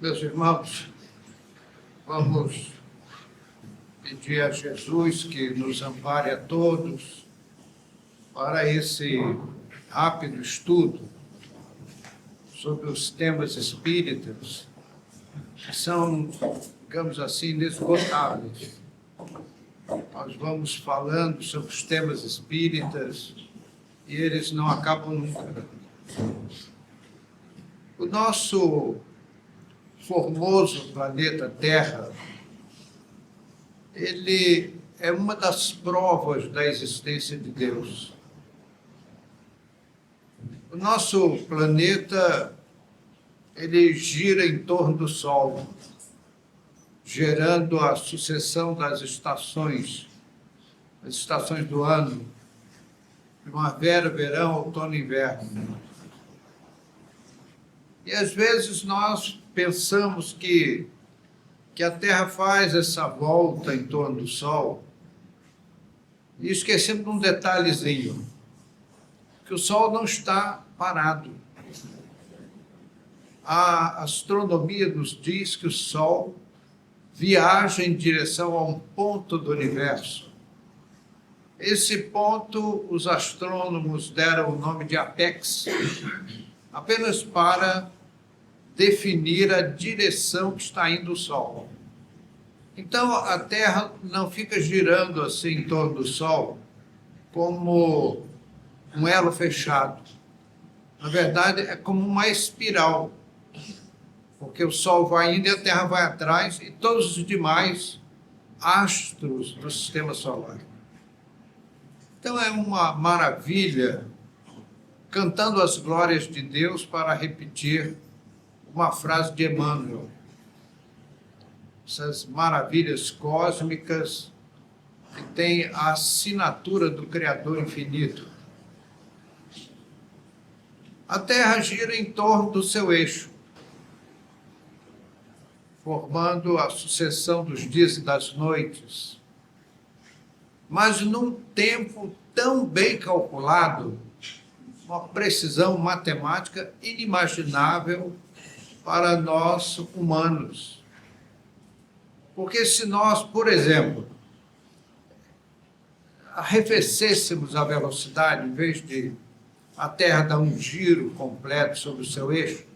Meus irmãos, vamos pedir a Jesus que nos ampare a todos para esse rápido estudo sobre os temas espíritas, que são, digamos assim, inesgotáveis. Nós vamos falando sobre os temas espíritas e eles não acabam nunca. O nosso formoso planeta Terra, ele é uma das provas da existência de Deus. O nosso planeta, ele gira em torno do Sol, gerando a sucessão das estações do ano, primavera, verão, outono e inverno. E às vezes nós pensamos que a Terra faz essa volta em torno do Sol e esquecemos de um detalhezinho, que o Sol não está parado. A astronomia nos diz que o Sol viaja em direção a um ponto do universo. Esse ponto, os astrônomos deram o nome de apex, apenas para definir a direção que está indo o Sol. Então, a Terra não fica girando assim em torno do Sol como um elo fechado. Na verdade, é como uma espiral, porque o Sol vai indo e a Terra vai atrás e todos os demais astros do sistema solar. Então, é uma maravilha, cantando as glórias de Deus para repetir uma frase de Emmanuel. Essas maravilhas cósmicas que têm a assinatura do Criador infinito. A Terra gira em torno do seu eixo, formando a sucessão dos dias e das noites, mas num tempo tão bem calculado, uma precisão matemática inimaginável para nós humanos. Porque se nós, por exemplo, arrefecêssemos a velocidade, em vez de a Terra dar um giro completo sobre o seu eixo,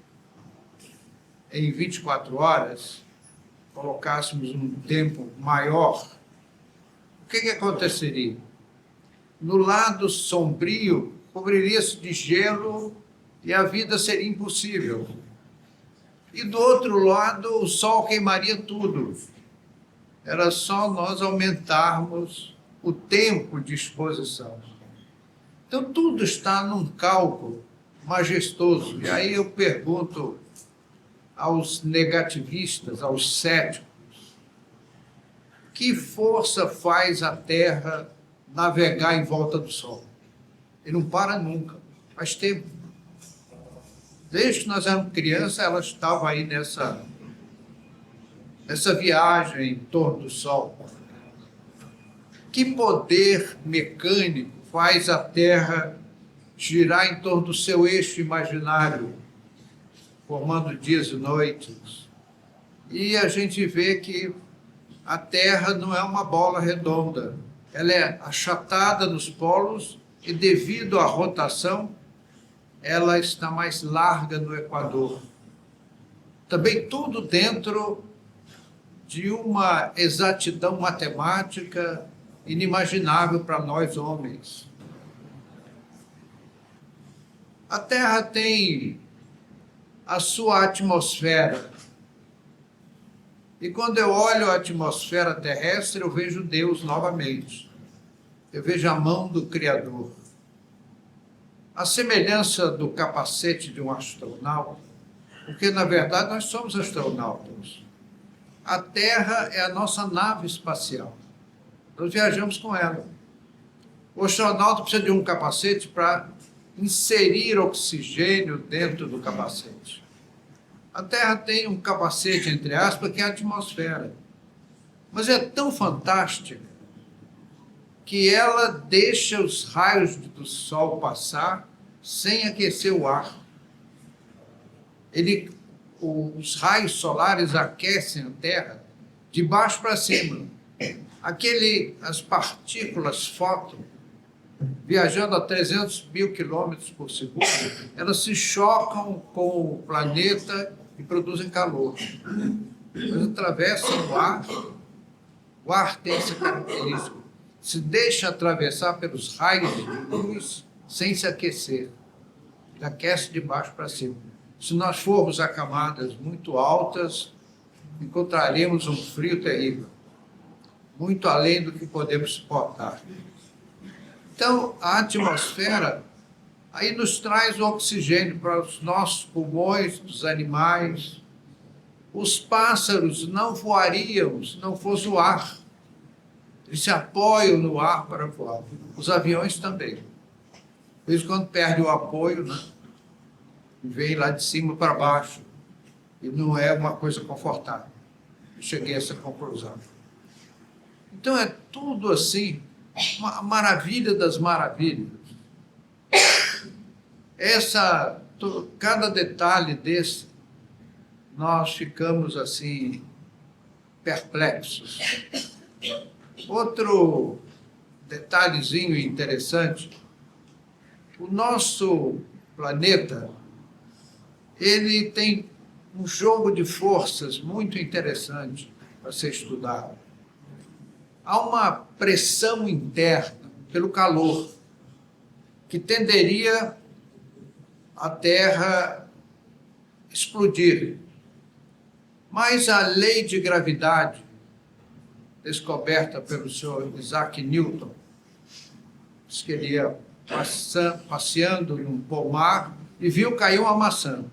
em 24 horas, colocássemos um tempo maior, o que aconteceria? No lado sombrio, cobriria-se de gelo e a vida seria impossível. E do outro lado, o Sol queimaria tudo. Era só nós aumentarmos o tempo de exposição. Então, tudo está num cálculo majestoso. E aí eu pergunto aos negativistas, aos céticos, que força faz a Terra navegar em volta do Sol? Ele não para nunca, faz tempo. Desde que nós éramos crianças, ela estava aí nessa viagem em torno do Sol. Que poder mecânico faz a Terra girar em torno do seu eixo imaginário, formando dias e noites? E a gente vê que a Terra não é uma bola redonda. Ela é achatada nos polos e, devido à rotação, ela está mais larga no Equador. Também tudo dentro de uma exatidão matemática inimaginável para nós homens. A Terra tem a sua atmosfera. E quando eu olho a atmosfera terrestre, eu vejo Deus novamente. Eu vejo a mão do Criador. A semelhança do capacete de um astronauta, porque, na verdade, nós somos astronautas. A Terra é a nossa nave espacial. Nós viajamos com ela. O astronauta precisa de um capacete para inserir oxigênio dentro do capacete. A Terra tem um capacete, entre aspas, que é a atmosfera. Mas é tão fantástica que ela deixa os raios do Sol passar sem aquecer o ar. Ele os raios solares aquecem a Terra de baixo para cima. As partículas fóton, viajando a 300 mil quilômetros por segundo, elas se chocam com o planeta e produzem calor. Elas atravessam o ar tem essa característica. Se deixa atravessar pelos raios de luz sem se aquecer. Ele aquece de baixo para cima. Se nós formos a camadas muito altas, encontraremos um frio terrível, muito além do que podemos suportar. Então, a atmosfera aí nos traz o oxigênio para os nossos pulmões, dos animais. Os pássaros não voariam se não fosse o ar. Eles se apoiam no ar para voar. Os aviões também. Eles, quando perdem o apoio, né, vem lá de cima para baixo. E não é uma coisa confortável. Eu cheguei a essa conclusão. Então, é tudo assim, uma maravilha das maravilhas. Cada detalhe desse, nós ficamos assim, perplexos. Outro detalhezinho interessante, o nosso planeta, ele tem um jogo de forças muito interessante para ser estudado. Há uma pressão interna pelo calor, que tenderia a Terra explodir. Mas a lei de gravidade, descoberta pelo senhor Isaac Newton, diz que ele ia passeando num pomar e viu cair uma maçã.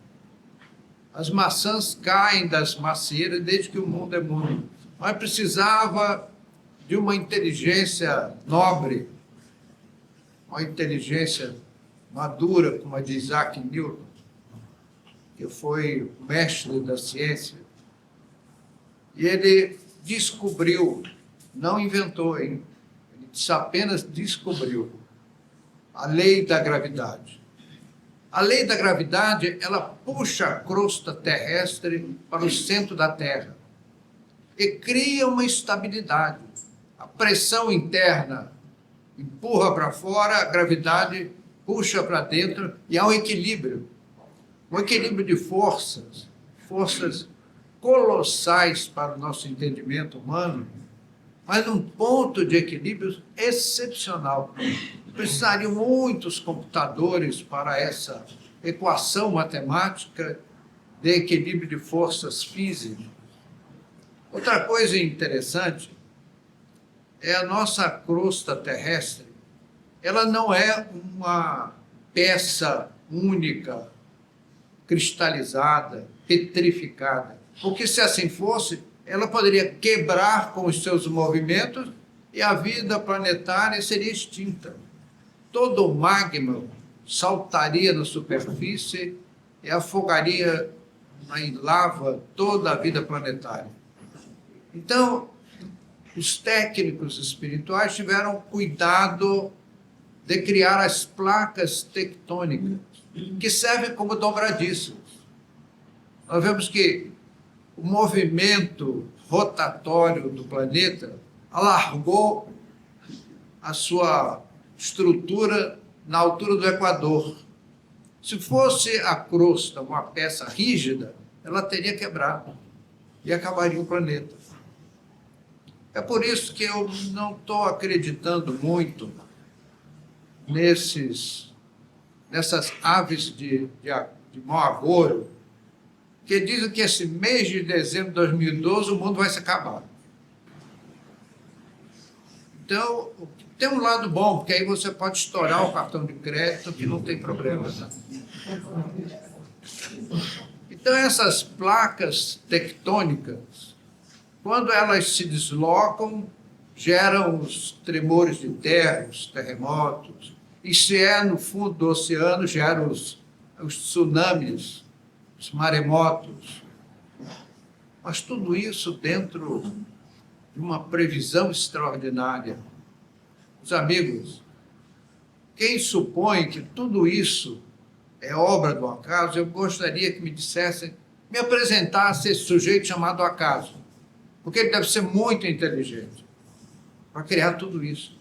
As maçãs caem das macieiras desde que o mundo é mundo. Mas precisava de uma inteligência nobre, uma inteligência madura, como a de Isaac Newton, que foi o mestre da ciência. E ele descobriu, não inventou, hein? Ele apenas descobriu a lei da gravidade. A lei da gravidade, ela puxa a crosta terrestre para o centro da Terra e cria uma estabilidade. A pressão interna empurra para fora, a gravidade puxa para dentro e há um equilíbrio de forças colossais para o nosso entendimento humano, mas num ponto de equilíbrio excepcional. Precisariam muitos computadores para essa equação matemática de equilíbrio de forças físicas. Outra coisa interessante é a nossa crosta terrestre. Ela não é uma peça única, cristalizada, petrificada. Porque se assim fosse, ela poderia quebrar com os seus movimentos e a vida planetária seria extinta. Todo o magma saltaria na superfície e afogaria em lava toda a vida planetária. Então, os técnicos espirituais tiveram cuidado de criar as placas tectônicas, que servem como dobradiças. Nós vemos que o movimento rotatório do planeta alargou a sua estrutura na altura do Equador. Se fosse a crosta uma peça rígida, ela teria quebrado e acabaria o planeta. É por isso que eu não estou acreditando muito nessas aves de mau agouro, que dizem que esse mês de dezembro de 2012 o mundo vai se acabar. Então, tem um lado bom, porque aí você pode estourar o cartão de crédito, que não tem problema. Tá? Então, essas placas tectônicas, quando elas se deslocam, geram os tremores de terra, os terremotos, e se é no fundo do oceano, geram os tsunamis, os maremotos. Mas tudo isso dentro de uma previsão extraordinária. Os amigos, quem supõe que tudo isso é obra do acaso, eu gostaria que me dissessem me apresentasse esse sujeito chamado acaso, porque ele deve ser muito inteligente para criar tudo isso.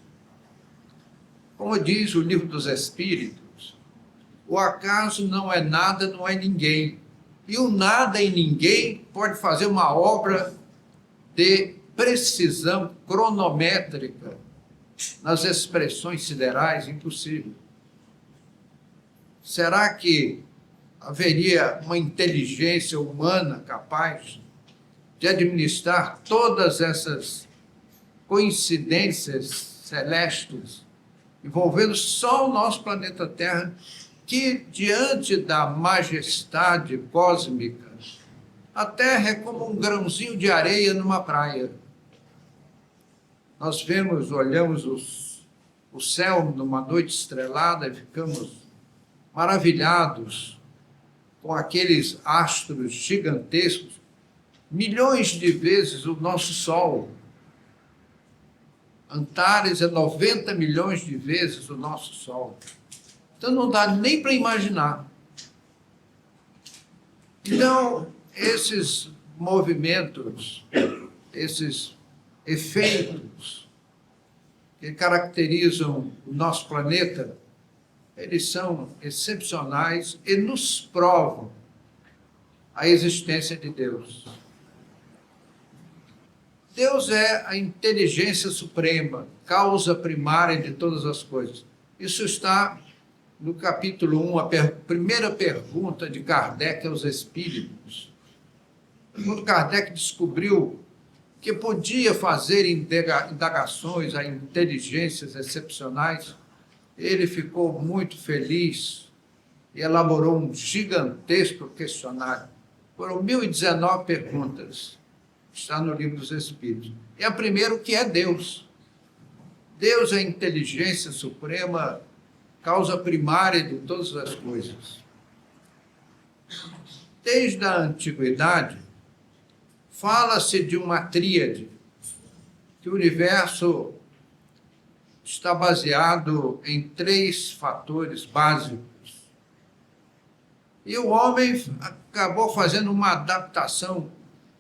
Como diz o Livro dos Espíritos, o acaso não é nada, não é ninguém. E o nada e ninguém pode fazer uma obra de precisão cronométrica nas expressões siderais, impossível. Será que haveria uma inteligência humana capaz de administrar todas essas coincidências celestes envolvendo só o nosso planeta Terra, que, diante da majestade cósmica, a Terra é como um grãozinho de areia numa praia. Nós vemos, olhamos o céu numa noite estrelada e ficamos maravilhados com aqueles astros gigantescos, milhões de vezes o nosso Sol. Antares é 90 milhões de vezes o nosso Sol. Então não dá nem para imaginar. Então, esses movimentos, esses efeitos que caracterizam o nosso planeta, eles são excepcionais e nos provam a existência de Deus. Deus é a inteligência suprema, causa primária de todas as coisas. Isso está no capítulo 1, a primeira pergunta de Kardec aos espíritos. Quando Kardec descobriu que podia fazer indagações a inteligências excepcionais, ele ficou muito feliz e elaborou um gigantesco questionário. Foram 1019 perguntas. Está no Livro dos Espíritos. E a primeira, o que é Deus? Deus é a inteligência suprema, causa primária de todas as coisas. Desde a antiguidade, fala-se de uma tríade, que o universo está baseado em 3 fatores básicos. E o homem acabou fazendo uma adaptação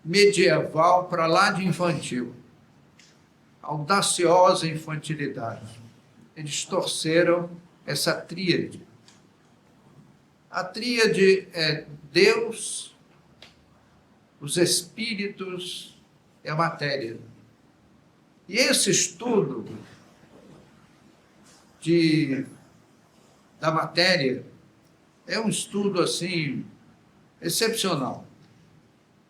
medieval para lá de infantil. Audaciosa infantilidade. Eles torceram essa tríade. A tríade é Deus, os espíritos e a matéria. E esse estudo da matéria é um estudo assim excepcional.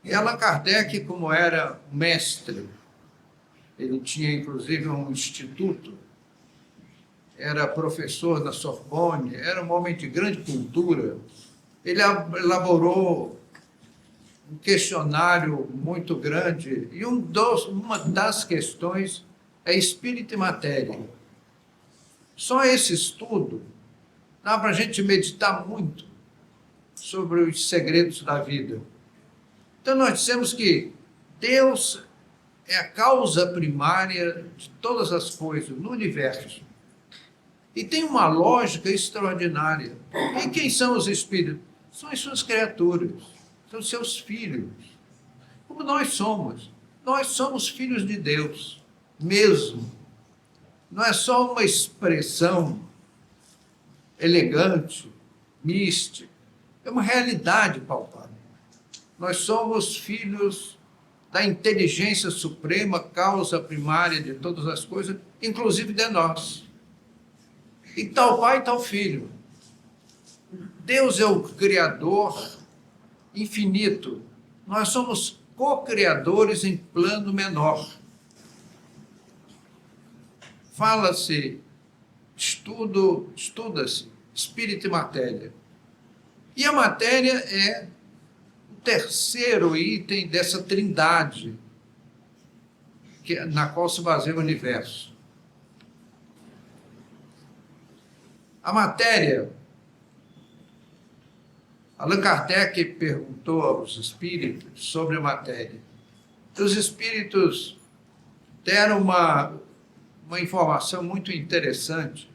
E Allan Kardec, como era mestre, ele tinha inclusive um instituto, era professor na Sorbonne, era um homem de grande cultura. Ele elaborou um questionário muito grande e uma das questões é espírito e matéria. Só esse estudo dá para a gente meditar muito sobre os segredos da vida. Então nós dissemos que Deus é a causa primária de todas as coisas no universo. E tem uma lógica extraordinária. E quem são os espíritos? São as suas criaturas, são os seus filhos. Como nós somos filhos de Deus, mesmo. Não é só uma expressão elegante, mística, é uma realidade palpável. Nós somos filhos da inteligência suprema, causa primária de todas as coisas, inclusive de nós. E tal pai, tal filho. Deus é o Criador infinito. Nós somos co-criadores em plano menor. Fala-se, estuda-se espírito e matéria. E a matéria é o terceiro item dessa trindade na qual se baseia o universo. A matéria, Allan Kardec perguntou aos espíritos sobre a matéria. Os espíritos deram uma informação muito interessante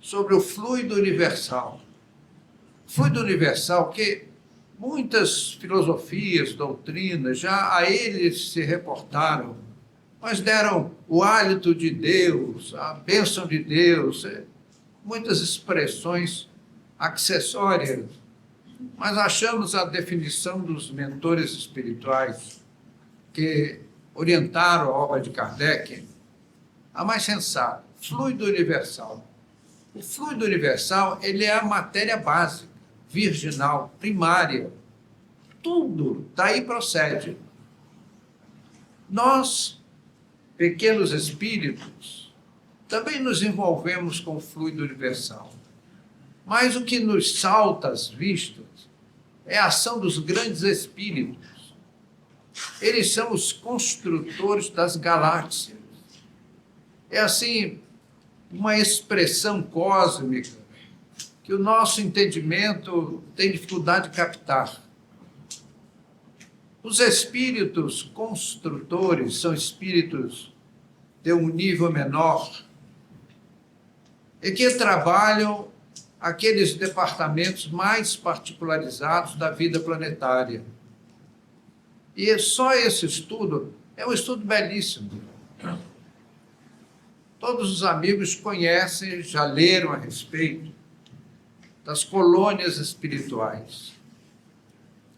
sobre o fluido universal. Fluido universal que Muitas filosofias, doutrinas, já a eles se reportaram, mas deram o hálito de Deus, a bênção de Deus, muitas expressões acessórias. Mas achamos a definição dos mentores espirituais que orientaram a obra de Kardec a mais sensata: fluido universal. O fluido universal, ele é a matéria básica, virginal, primária. Tudo daí procede. Nós, pequenos espíritos, também nos envolvemos com o fluido universal. Mas o que nos salta às vistas é a ação dos grandes espíritos. Eles são os construtores das galáxias. É assim, uma expressão cósmica que o nosso entendimento tem dificuldade de captar. Os espíritos construtores são espíritos de um nível menor e que trabalham aqueles departamentos mais particularizados da vida planetária. E só esse estudo é um estudo belíssimo. Todos os amigos conhecem, já leram a respeito das colônias espirituais.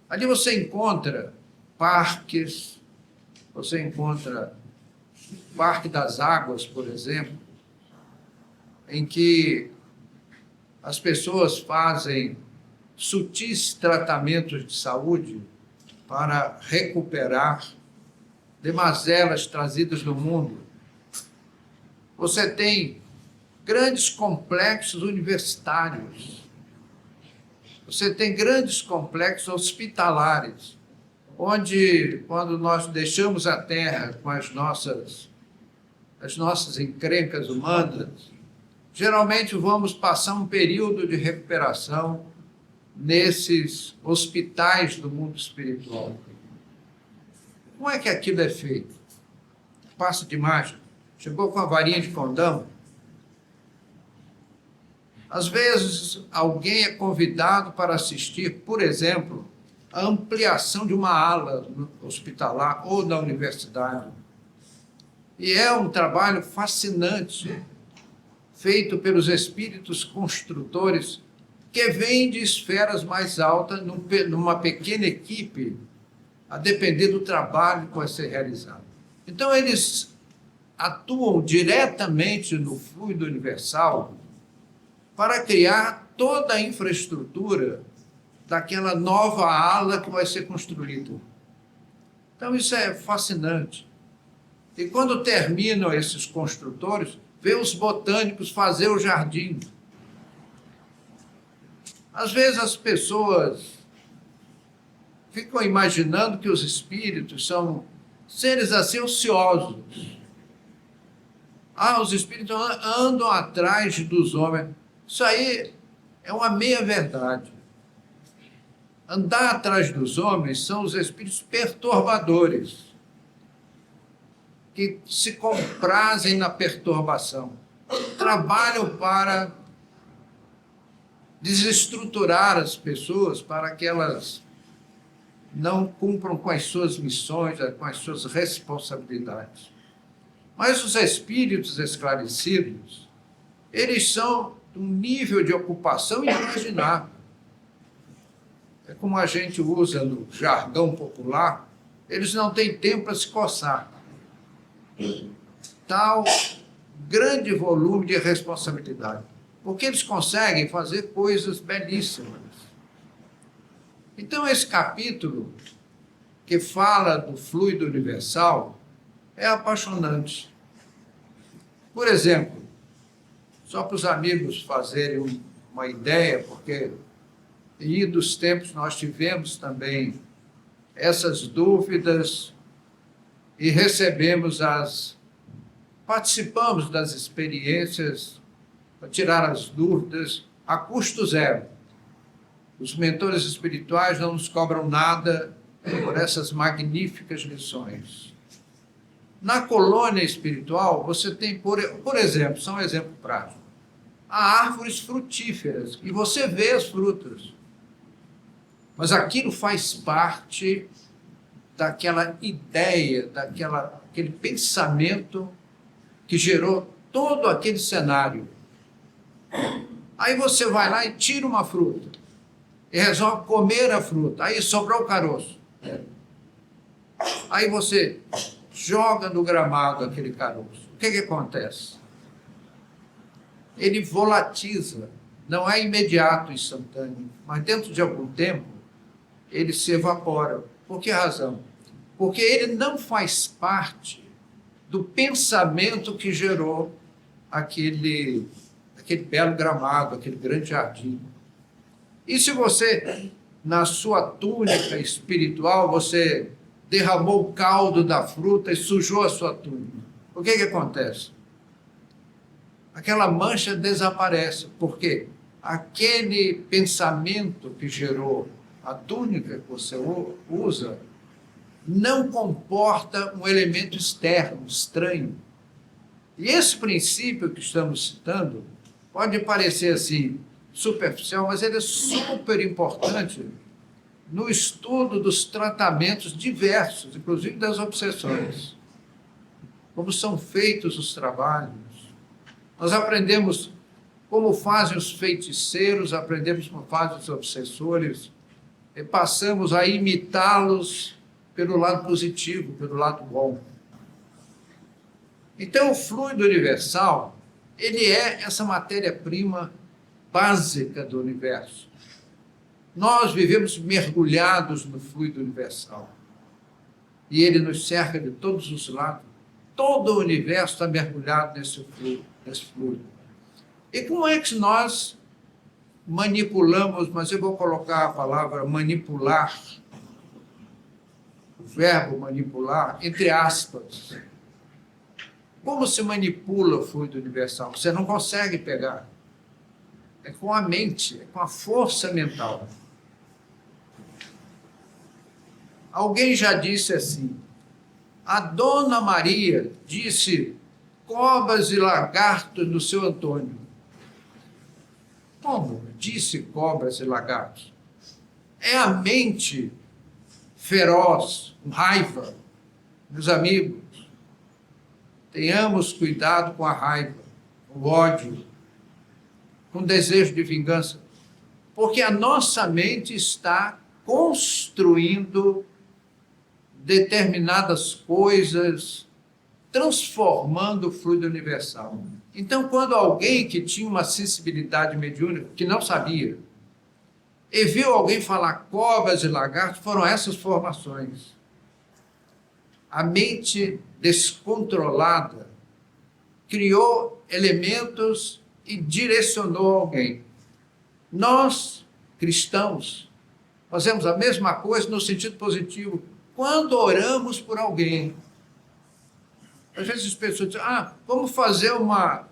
Ali você encontra parques, você encontra o Parque das Águas, por exemplo, em que as pessoas fazem sutis tratamentos de saúde para recuperar de mazelas trazidas do mundo. Você tem grandes complexos universitários. Você tem grandes complexos hospitalares, onde, quando nós deixamos a Terra com as nossas encrencas humanas, geralmente vamos passar um período de recuperação nesses hospitais do mundo espiritual. Como é que aquilo é feito? Passa de mágica. Chegou com a varinha de condão. Às vezes, alguém é convidado para assistir, por exemplo, a ampliação de uma ala hospitalar ou da universidade. E é um trabalho fascinante, feito pelos espíritos construtores, que vêm de esferas mais altas, numa pequena equipe, a depender do trabalho que vai ser realizado. Então, eles atuam diretamente no fluido universal para criar toda a infraestrutura daquela nova ala que vai ser construída. Então, isso é fascinante. E quando terminam esses construtores, vê os botânicos fazer o jardim. Às vezes as pessoas ficam imaginando que os espíritos são seres assim ociosos. Os espíritos andam atrás dos homens. Isso aí é uma meia-verdade. Andar atrás dos homens são os espíritos perturbadores, que se comprazem na perturbação, trabalham para desestruturar as pessoas para que elas não cumpram com as suas missões, com as suas responsabilidades. Mas os espíritos esclarecidos, eles são de um nível de ocupação inimaginável. É como a gente usa no jargão popular, eles não têm tempo para se coçar. Tal grande volume de responsabilidade, porque eles conseguem fazer coisas belíssimas. Então, esse capítulo que fala do fluido universal é apaixonante. Por exemplo, só para os amigos fazerem uma ideia, porque em idos tempos nós tivemos também essas dúvidas e participamos das experiências para tirar as dúvidas a custo zero. Os mentores espirituais não nos cobram nada por essas magníficas lições. Na colônia espiritual, você tem, por exemplo, só um exemplo prático, há árvores frutíferas e você vê as frutas. Mas aquilo faz parte daquela ideia, aquele pensamento que gerou todo aquele cenário. Aí você vai lá e tira uma fruta e resolve comer a fruta. Aí sobrou o caroço. Aí você joga no gramado aquele caroço. O que acontece? Ele volatiza. Não é imediato, instantâneo, mas dentro de algum tempo ele se evapora. Por que razão? Porque ele não faz parte do pensamento que gerou aquele belo gramado, aquele grande jardim. E se você, na sua túnica espiritual, você derramou o caldo da fruta e sujou a sua túnica, o que acontece? Aquela mancha desaparece. Por quê? Aquele pensamento que gerou a túnica que você usa não comporta um elemento externo, estranho. E esse princípio que estamos citando pode parecer assim superficial, mas ele é super importante no estudo dos tratamentos diversos, inclusive das obsessões. Como são feitos os trabalhos. Nós aprendemos como fazem os feiticeiros, aprendemos como fazem os obsessores, e passamos a imitá-los pelo lado positivo, pelo lado bom. Então, o fluido universal, ele é essa matéria-prima básica do universo. Nós vivemos mergulhados no fluido universal. E ele nos cerca de todos os lados. Todo o universo está mergulhado nesse fluido. E como é que nós manipulamos, mas eu vou colocar a palavra manipular, o verbo manipular, entre aspas. Como se manipula o fluido universal? Você não consegue pegar. É com a mente, é com a força mental. Alguém já disse assim, a Dona Maria disse cobras e lagartos no seu Antônio. Como disse cobras e lagartos? É a mente feroz, com raiva. Meus amigos, tenhamos cuidado com a raiva, com o ódio, com o desejo de vingança, porque a nossa mente está construindo determinadas coisas, transformando o fluido universal. Então, quando alguém que tinha uma sensibilidade mediúnica, que não sabia, e viu alguém falar cobras e lagartos, foram essas formações. A mente descontrolada criou elementos e direcionou alguém. Nós, cristãos, fazemos a mesma coisa no sentido positivo. Quando oramos por alguém, às vezes as pessoas dizem, vamos fazer uma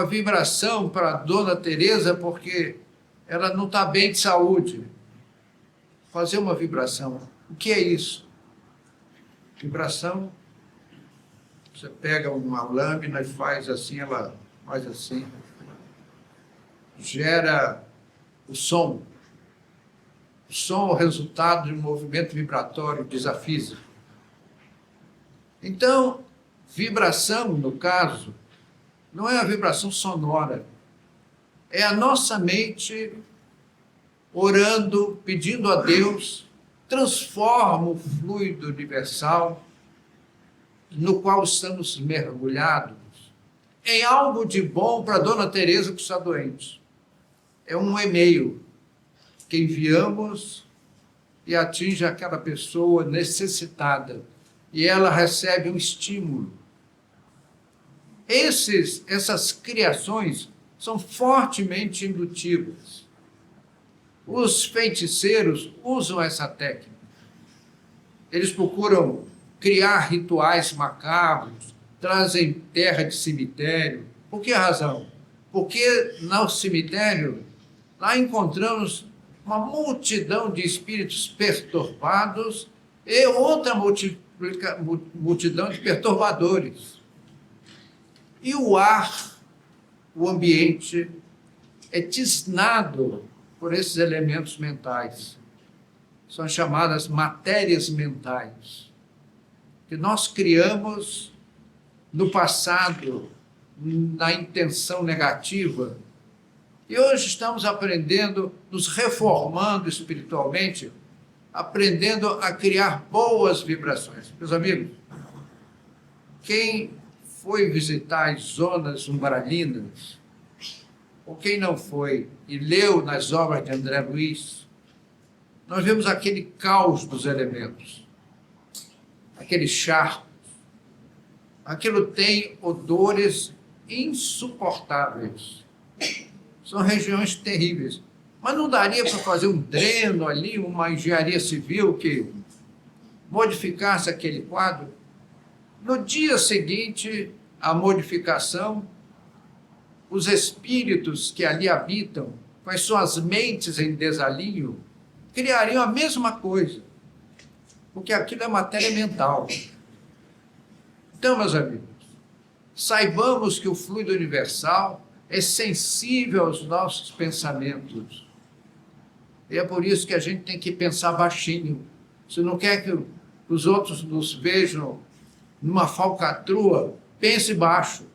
vibração para a Dona Teresa porque ela não está bem de saúde. Fazer uma vibração. O que é isso? Vibração, você pega uma lâmina e faz assim, ela faz assim, gera o som. O som é o resultado de um movimento vibratório, diz a física. Então, vibração, no caso, não é a vibração sonora, é a nossa mente orando, pedindo a Deus, transforma o fluido universal no qual estamos mergulhados em algo de bom para a Dona Teresa que está doente. É um e-mail que enviamos e atinge aquela pessoa necessitada e ela recebe um estímulo. Essas criações são fortemente indutivas. Os feiticeiros usam essa técnica. Eles procuram criar rituais macabros, trazem terra de cemitério. Por que razão? Porque no cemitério, lá encontramos uma multidão de espíritos perturbados e outra multidão de perturbadores. E o ar, o ambiente, é tisnado por esses elementos mentais. são chamadas matérias mentais, que nós criamos no passado, na intenção negativa, e hoje estamos aprendendo, nos reformando espiritualmente, aprendendo a criar boas vibrações. Meus amigos, quem foi visitar as zonas umbralinas, ou quem não foi e leu nas obras de André Luiz, nós vemos aquele caos dos elementos, aqueles charcos. Aquilo tem odores insuportáveis. São regiões terríveis. Mas não daria para fazer um dreno ali, uma engenharia civil que modificasse aquele quadro? No dia seguinte à modificação, os espíritos que ali habitam, com as suas mentes em desalinho, criariam a mesma coisa, porque aquilo é matéria mental. Então, meus amigos, saibamos que o fluido universal é sensível aos nossos pensamentos. E é por isso que a gente tem que pensar baixinho. Se não quer que os outros nos vejam numa falcatrua, pense baixo.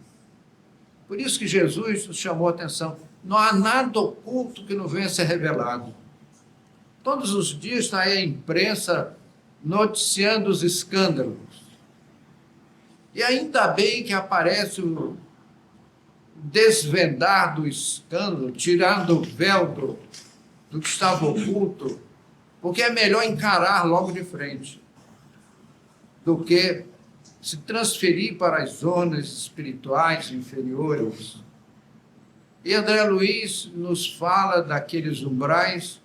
Por isso que Jesus nos chamou a atenção. Não há nada oculto que não venha a ser revelado. Todos os dias está aí a imprensa noticiando os escândalos. E ainda bem que aparece o desvendar do escândalo, tirando o véu do que estava oculto, porque é melhor encarar logo de frente do que se transferir para as zonas espirituais inferiores. E André Luiz nos fala daqueles umbrais,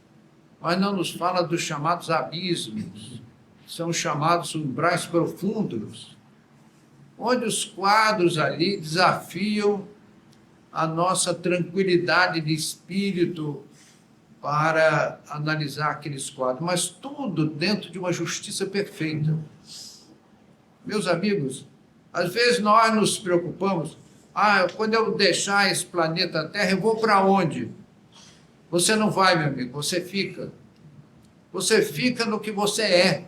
mas não nos fala dos chamados abismos, são chamados umbrais profundos, onde os quadros ali desafiam a nossa tranquilidade de espírito para analisar aqueles quadros, mas tudo dentro de uma justiça perfeita. Meus amigos, às vezes nós nos preocupamos, quando eu deixar esse planeta Terra, eu vou para onde? Você não vai, meu amigo, você fica. Você fica no que você é.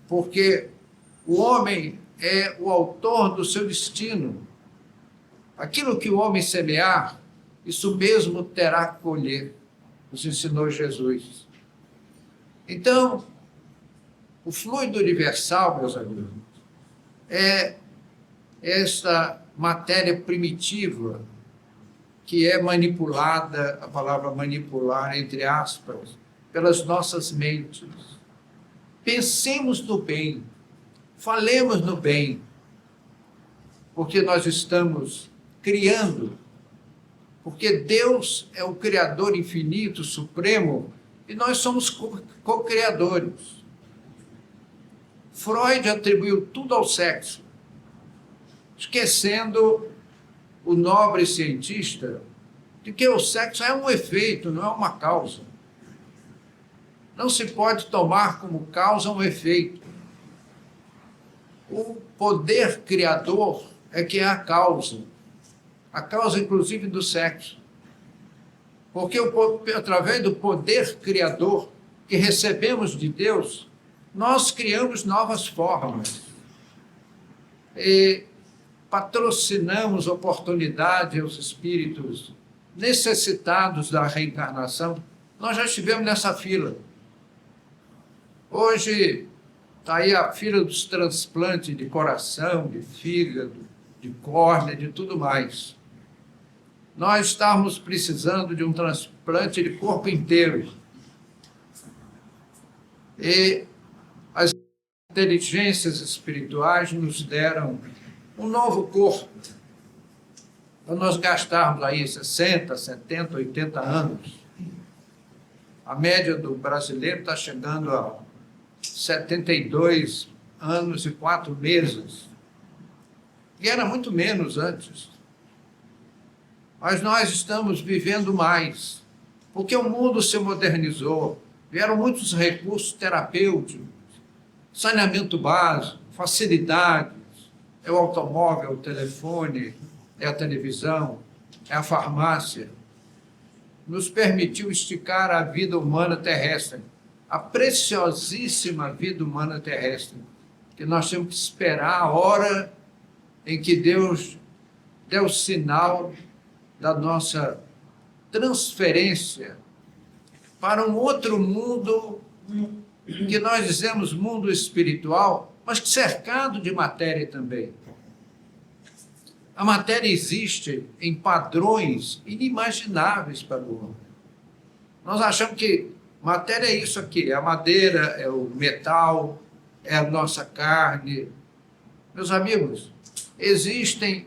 Porque o homem é o autor do seu destino. Aquilo que o homem semear, isso mesmo terá que colher, nos ensinou Jesus. Então, o fluido universal, meus amigos, é esta matéria primitiva que é manipulada, a palavra manipular, entre aspas, pelas nossas mentes. Pensemos no bem, falemos no bem, porque nós estamos criando, porque Deus é o Criador infinito, supremo, e nós somos co-criadores. Freud atribuiu tudo ao sexo, esquecendo o nobre cientista de que o sexo é um efeito, não é uma causa. Não se pode tomar como causa um efeito. O poder criador é que é a causa inclusive do sexo. Porque através do poder criador que recebemos de Deus, nós criamos novas formas. E patrocinamos oportunidade aos espíritos necessitados da reencarnação. Nós já estivemos nessa fila. Hoje está aí a fila dos transplantes de coração, de fígado, de córnea, de tudo mais. Nós estamos precisando de um transplante de corpo inteiro. E as inteligências espirituais nos deram um novo corpo. Para nós gastarmos aí 60, 70, 80 anos. A média do brasileiro está chegando a 72 anos e 4 meses. E era muito menos antes. Mas nós estamos vivendo mais, porque o mundo se modernizou, vieram muitos recursos terapêuticos, saneamento básico, facilidades, é o automóvel, o telefone, é a televisão, é a farmácia. nos permitiu esticar a vida humana terrestre, a preciosíssima vida humana terrestre, que nós temos que esperar a hora em que Deus deu o sinal da nossa transferência para um outro mundo, que nós dizemos mundo espiritual, mas cercado de matéria também. A matéria existe em padrões inimagináveis para o homem. Nós achamos que matéria é isso aqui, é a madeira, é o metal, é a nossa carne. Meus amigos, existem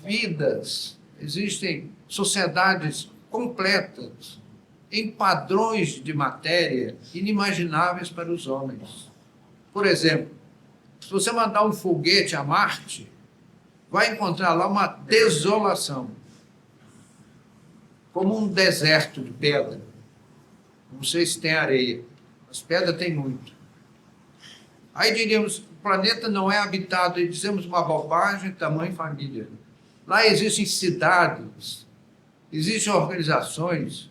vidas, existem sociedades completas em padrões de matéria inimagináveis para os homens. Por exemplo, se você mandar um foguete a Marte, vai encontrar lá uma desolação, como um deserto de pedra. Não sei se tem areia, mas pedra tem muito. Aí diríamos, o planeta não é habitado, e dizemos uma bobagem, tamanho família. Lá existem cidades, existem organizações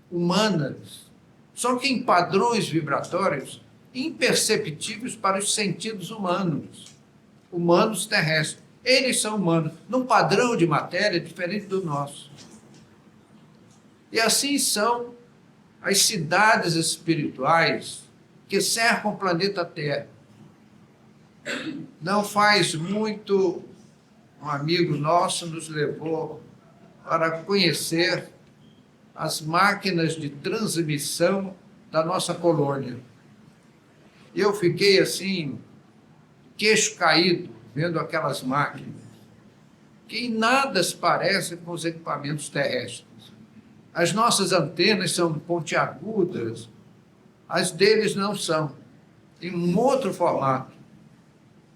humanas, só que em padrões vibratórios imperceptíveis para os sentidos humanos terrestres. Eles são humanos, num padrão de matéria diferente do nosso. E assim são as cidades espirituais que cercam o planeta Terra. Não faz muito, um amigo nosso nos levou para conhecer as máquinas de transmissão da nossa colônia. Eu fiquei assim, queixo caído, vendo aquelas máquinas, que em nada se parecem com os equipamentos terrestres. As nossas antenas são pontiagudas, as deles não são, em um outro formato,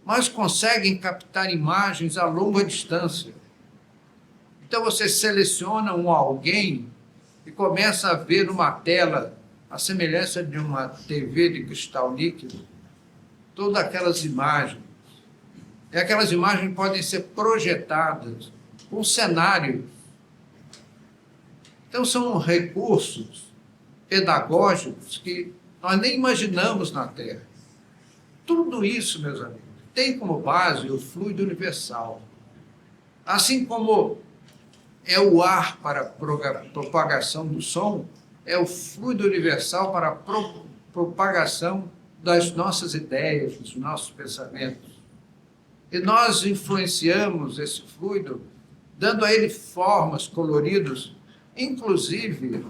mas conseguem captar imagens a longa distância. Então você seleciona um alguém e começa a ver numa tela, a semelhança de uma TV de cristal líquido, todas aquelas imagens. E aquelas imagens podem ser projetadas com cenários. Então, são recursos pedagógicos que nós nem imaginamos na Terra. Tudo isso, meus amigos, tem como base o fluido universal. Assim como é o ar para a propagação do som, é o fluido universal para a propagação das nossas ideias, dos nossos pensamentos. E nós influenciamos esse fluido, dando a ele formas, coloridos, inclusive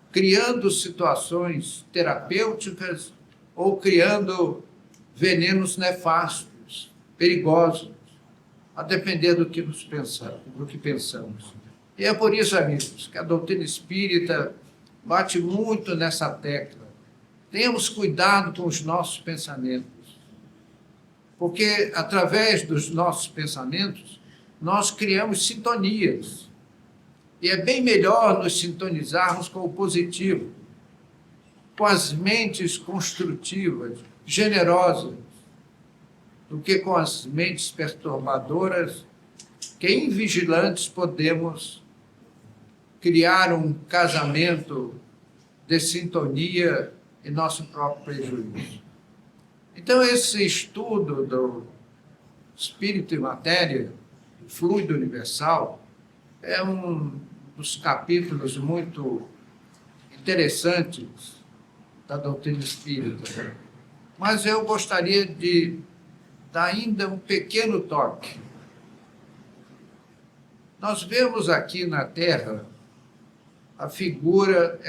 criando situações terapêuticas ou criando venenos nefastos, perigosos, a depender do que pensamos. E é por isso, amigos, que a doutrina espírita bate muito nessa tecla. Tenhamos cuidado com os nossos pensamentos, porque através dos nossos pensamentos nós criamos sintonias. E é bem melhor nos sintonizarmos com o positivo, com as mentes construtivas, generosas, do que com as mentes perturbadoras, que invigilantes podemos criar um casamento de sintonia em nosso próprio prejuízo. Então, esse estudo do espírito e matéria, fluido universal, é um dos capítulos muito interessantes da doutrina espírita. Mas eu gostaria de dar ainda um pequeno toque. Nós vemos aqui na Terra a figura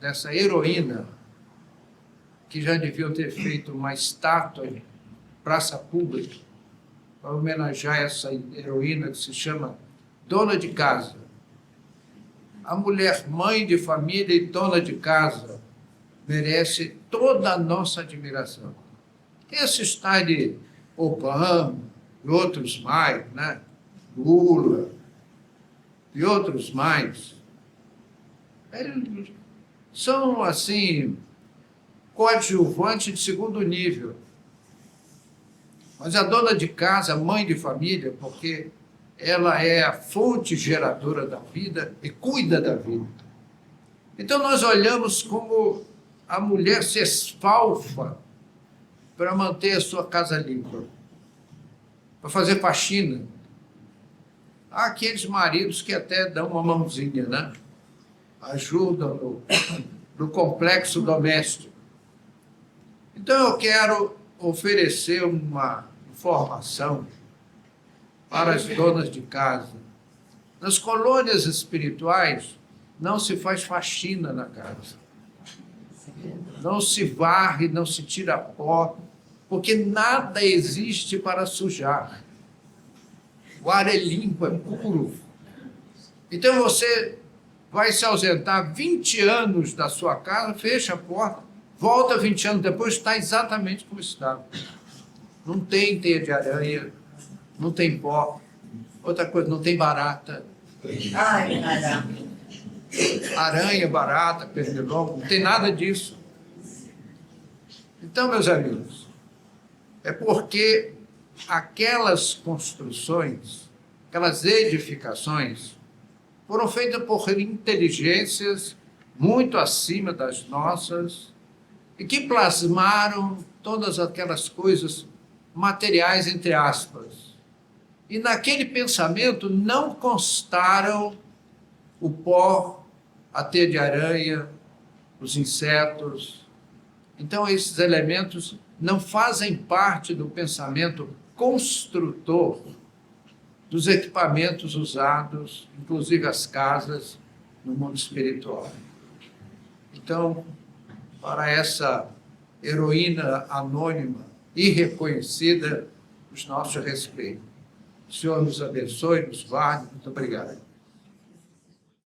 dessa heroína, que já deviam ter feito uma estátua em praça pública para homenagear essa heroína que se chama dona de casa. A mulher mãe de família e dona de casa merece toda a nossa admiração. Esses tais de Obama e outros mais, né? Lula e outros mais, eles são, assim, coadjuvantes de segundo nível. Mas a dona de casa, a mãe de família, porque ela é a fonte geradora da vida e cuida da vida. Então nós olhamos como a mulher se esfalfa para manter a sua casa limpa, para fazer faxina. Há aqueles maridos que até dão uma mãozinha, né? Ajudam no complexo doméstico. Então eu quero oferecer uma informação para as donas de casa. Nas colônias espirituais, não se faz faxina na casa. Não se varre, não se tira pó, porque nada existe para sujar. O ar é limpo, é puro. Então você vai se ausentar 20 anos da sua casa, fecha a porta, volta 20 anos depois, está exatamente como estava. Não tem teia de aranha, não tem pó. Outra coisa, não tem barata. Ai, caramba. Aranha, barata, pernilongo, não tem nada disso. Então, meus amigos, é porque aquelas construções, aquelas edificações, foram feitas por inteligências muito acima das nossas e que plasmaram todas aquelas coisas materiais, entre aspas. E naquele pensamento não constaram o pó, a teia de aranha, os insetos. Então, esses elementos não fazem parte do pensamento construtor dos equipamentos usados, inclusive as casas, no mundo espiritual. Então, para essa heroína anônima e reconhecida, os nossos respeitos. O Senhor nos abençoe, nos guarde. Muito obrigado.